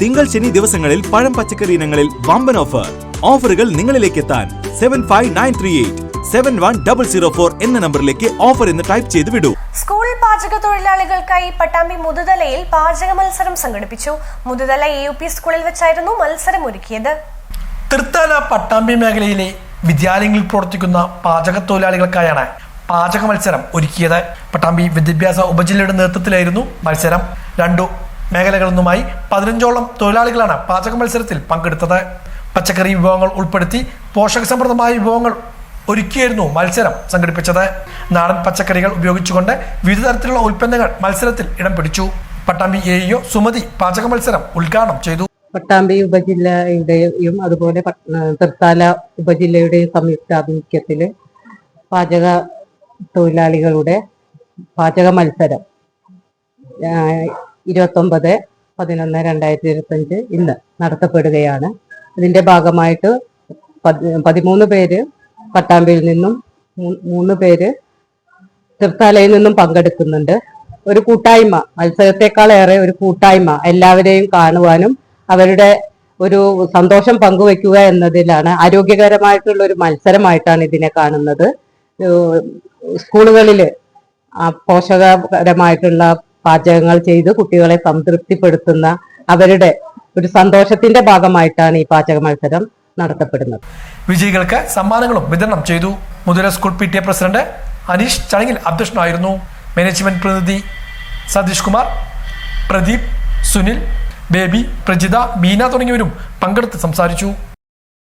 തിങ്കൾ ശനി ദിവസങ്ങളിൽ പഴം പച്ചക്കറി ഇനങ്ങളിൽ വമ്പൻ ഓഫർ. ഓഫറുകൾ നിങ്ങളിലേക്ക് എത്താൻ 75938 എന്ന നമ്പറിലേക്ക് ഓഫർ എന്ന് ടൈപ്പ് ചെയ്ത് വിടൂ. സ്കൂൾ പാചക തൊഴിലാളികൾക്കായി പട്ടാമ്പി മുതുതലയിൽ പാചക മത്സരം സംഘടിപ്പിച്ചു. മുതുതല AUP സ്കൂളിൽ വെച്ചായിരുന്നു മത്സരം ഒരുക്കിയത്. തൃത്താല പട്ടാമ്പി മേഖലയിലെ വിദ്യാലയങ്ങളിൽ പ്രവർത്തിക്കുന്ന പാചക തൊഴിലാളികൾക്കായാണ് പാചക മത്സരം ഒരുക്കിയത്. പട്ടാമ്പി വിദ്യാഭ്യാസ ഉപജില്ലയുടെ നേതൃത്വത്തിലായിരുന്നു മത്സരം. രണ്ടു മേഖലകളിൽ നിന്നുമായി 15ഓളം തൊഴിലാളികളാണ് പാചക മത്സരത്തിൽ പങ്കെടുത്തത്. പച്ചക്കറി വിഭവങ്ങൾ ഉൾപ്പെടുത്തി പോഷകസമൃദ്ധമായ വിഭവങ്ങൾ ഒരുക്കിയായിരുന്നു മത്സരം സംഘടിപ്പിച്ചത്. നാടൻ പച്ചക്കറികൾ ഉപയോഗിച്ചുകൊണ്ട് വിവിധ തരത്തിലുള്ള ഉൽപ്പന്നങ്ങൾ മത്സരത്തിൽ ഇടം പിടിച്ചു. പട്ടാമ്പി AEO സുമതി പാചക മത്സരം ഉദ്ഘാടനം ചെയ്തു. പട്ടാമ്പി ഉപജില്ലയുടെയും അതുപോലെ തൃത്താല ഉപജില്ലയുടെയും സംയുക്താഭിമുഖ്യത്തിൽ പാചക തൊഴിലാളികളുടെ പാചക മത്സരം 29/11/2025 ഇന്ന് നടത്തപ്പെടുകയാണ്. ഇതിന്റെ ഭാഗമായിട്ട് 13 പേര് പട്ടാമ്പിയിൽ നിന്നും 3 പേര് തൃത്താലയിൽ നിന്നും പങ്കെടുക്കുന്നുണ്ട്. ഒരു കൂട്ടായ്മ, മത്സരത്തെക്കാളേറെ ഒരു കൂട്ടായ്മ, എല്ലാവരെയും കാണുവാനും അവരുടെ ഒരു സന്തോഷം പങ്കുവെക്കുക എന്നതിലാണ്. ആരോഗ്യകരമായിട്ടുള്ള ഒരു മത്സരമായിട്ടാണ് ഇതിനെ കാണുന്നത്. സ്കൂളുകളിൽ പോഷകപരമായിട്ടുള്ള പാചകങ്ങൾ ചെയ്ത് കുട്ടികളെ സംതൃപ്തിപ്പെടുത്തുന്ന അവരുടെ ഒരു സന്തോഷത്തിന്റെ ഭാഗമായിട്ടാണ് ഈ പാചക മത്സരം നടത്തപ്പെടുന്നത്. വിജയികൾക്ക് സമ്മാനങ്ങളും വിതരണം ചെയ്തു. മുതല സ്കൂൾ PTA പ്രസിഡന്റ് അനീഷ് ചടങ്ങിൽ അധ്യക്ഷനായിരുന്നു. മാനേജ്മെന്റ് പ്രതിനിധി സതീഷ് കുമാർ, പ്രദീപ്, സുനിൽ, ബേബി, പ്രജിത, മീന തുടങ്ങിയവരും പങ്കെടുത്ത് സംസാരിച്ചു.